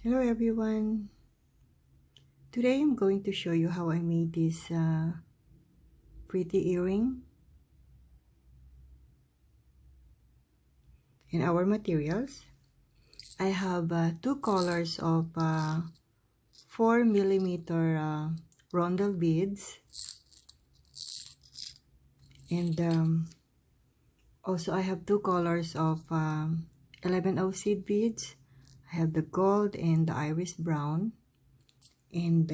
Hello everyone. Today I'm going to show you how I made this pretty earring. In our materials, I have two colors of 4mm rondelle beads, and also I have two colors of 11O seed beads. I have the gold and the iris brown, and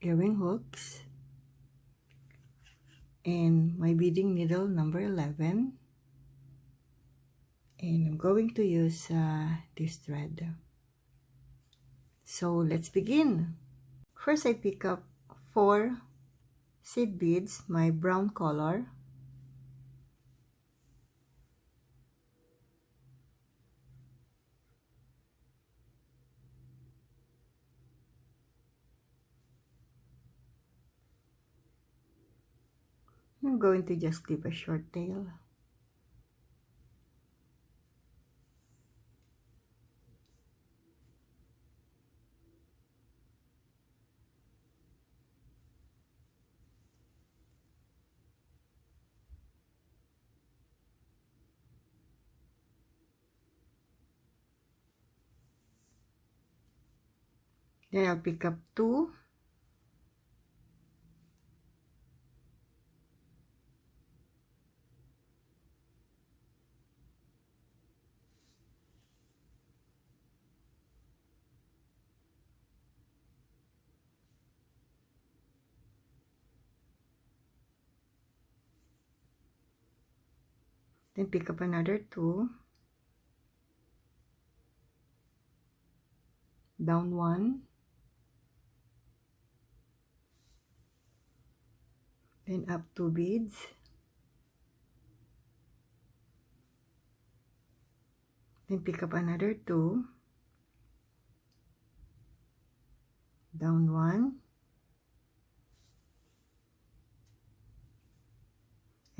earring hooks, and my beading needle number 11, and I'm going to use this thread. So let's begin. First, I pick up 4 seed beads, my brown color. I'm going to just leave a short tail. Then I'll pick up 2. Then pick up another 2. Down 1. Then up 2 beads. Then pick up another 2. Down 1.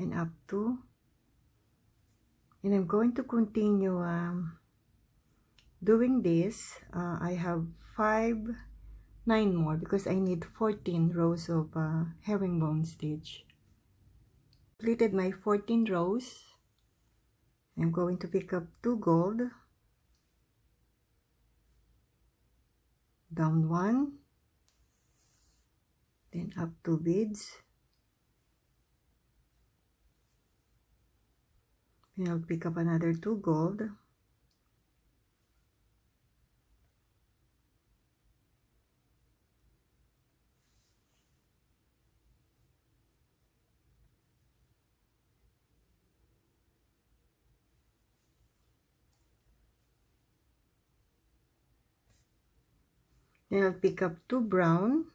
And up 2. And I'm going to continue doing this. I have 9 more because I need 14 rows of herringbone stitch. Completed my 14 rows. I'm going to pick up 2 gold, down 1, then up 2 beads, then I'll pick up another 2 gold, then I'll pick up 2 brown,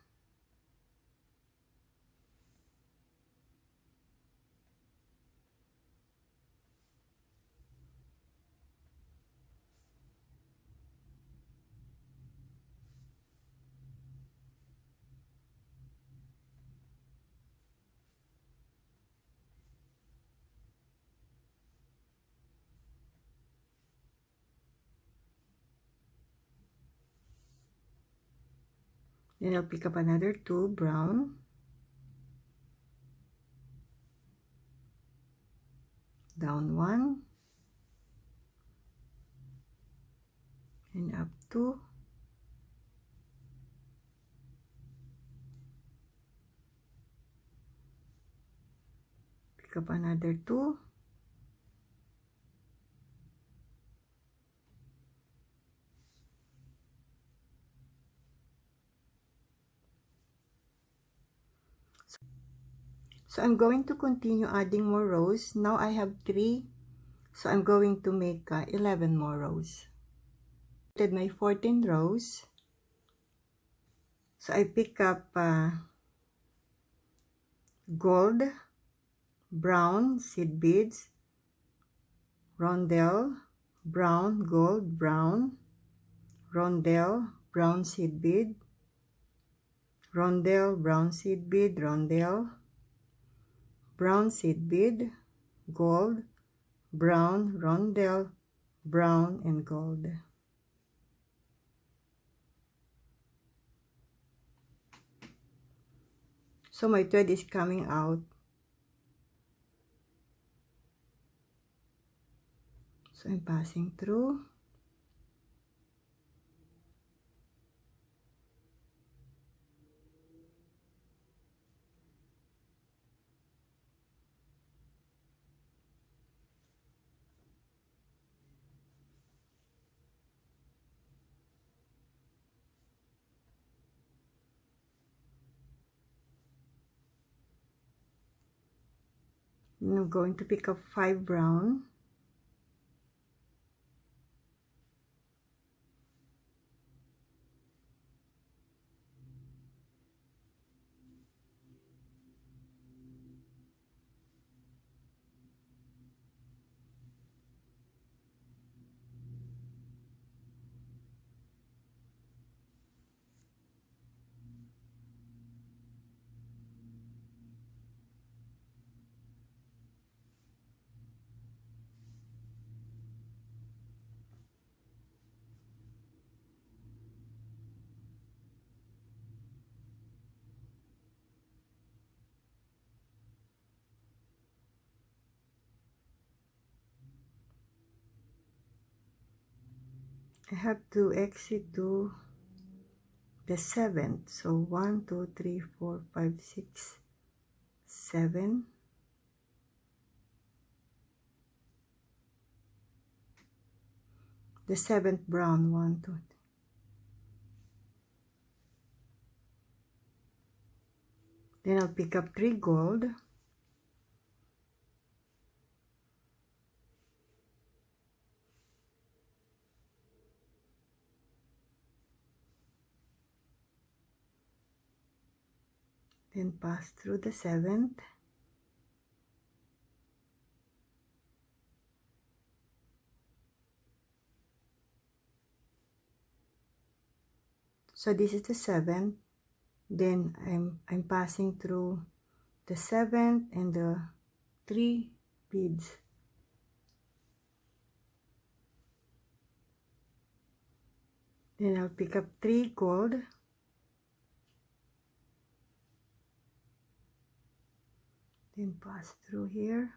then I'll pick up another 2 brown, down 1, and up 2, pick up another 2, so I'm going to continue adding more rows. Now I have 3, so I'm going to make 11 more rows. I did my 14 rows, so I pick up gold, brown seed beads, rondelle, brown, gold, brown, rondelle, brown seed bead, rondelle, brown seed bead, rondelle, brown seed bead, gold, brown, rondelle, brown, and gold. So my thread is coming out. So I'm passing through. And I'm going to pick up 5 brown. I have to exit to the 7th. So 1, 2, 3, 4, 5, 6, 7. The 7th brown, 1, 2. Then I'll pick up 3 gold. Then pass through the 7th. So this is the 7th. Then I'm passing through the 7th and the 3 beads. Then I'll pick up 3 gold. Then pass through here.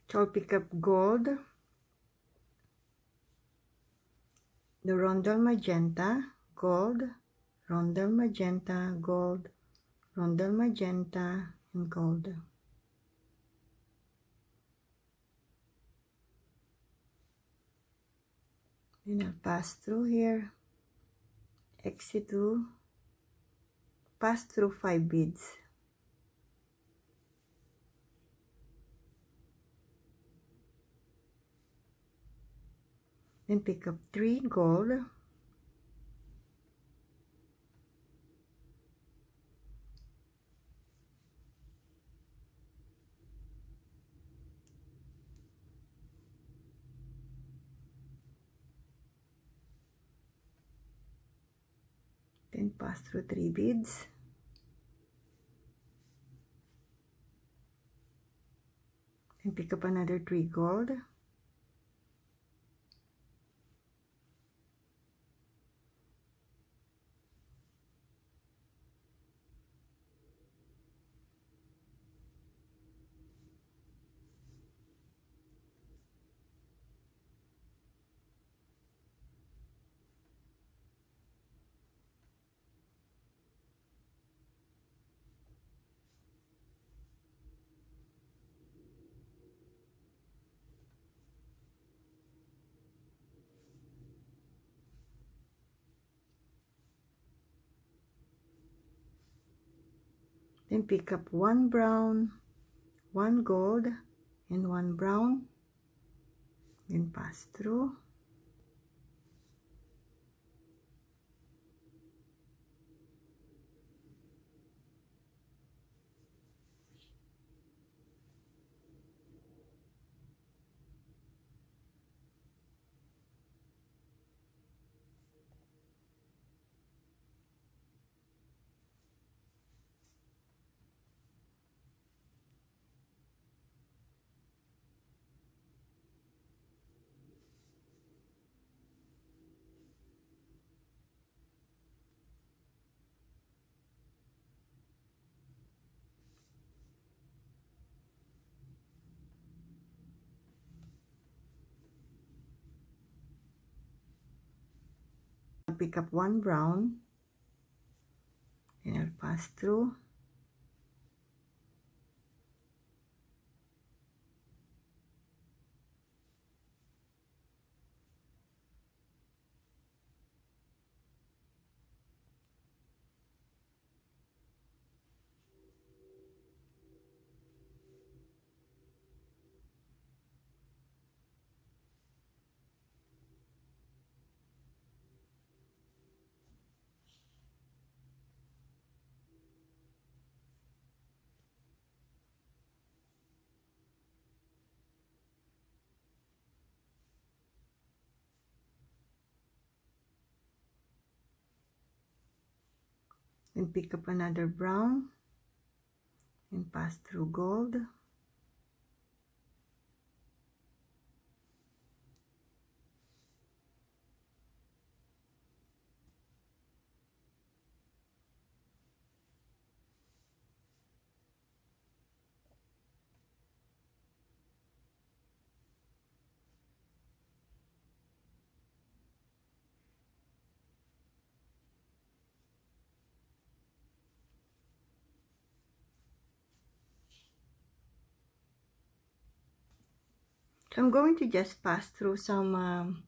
So I'll pick up gold, the rondelle magenta, gold, rondelle magenta, gold, rondelle magenta, and gold. Then I'll pass through here, exit to, pass through 5 beads. Then pick up 3 gold. Then pass through 3 beads. And pick up another 3 gold. Then pick up 1 brown, 1 gold, and 1 brown. Then pass through. Pick up one brown and I'll pass through. And pick up another brown and pass through gold. So I'm going to just pass through some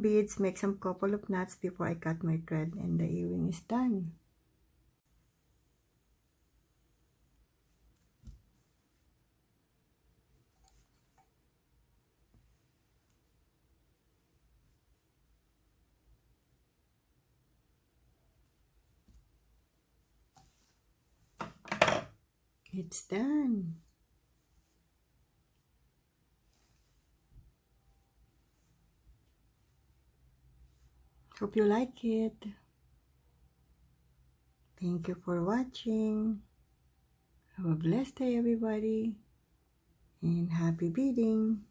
beads, make some couple of knots before I cut my thread, and the earring is done. It's done. Hope you like it. Thank you for watching. Have a blessed day, everybody, and happy beading.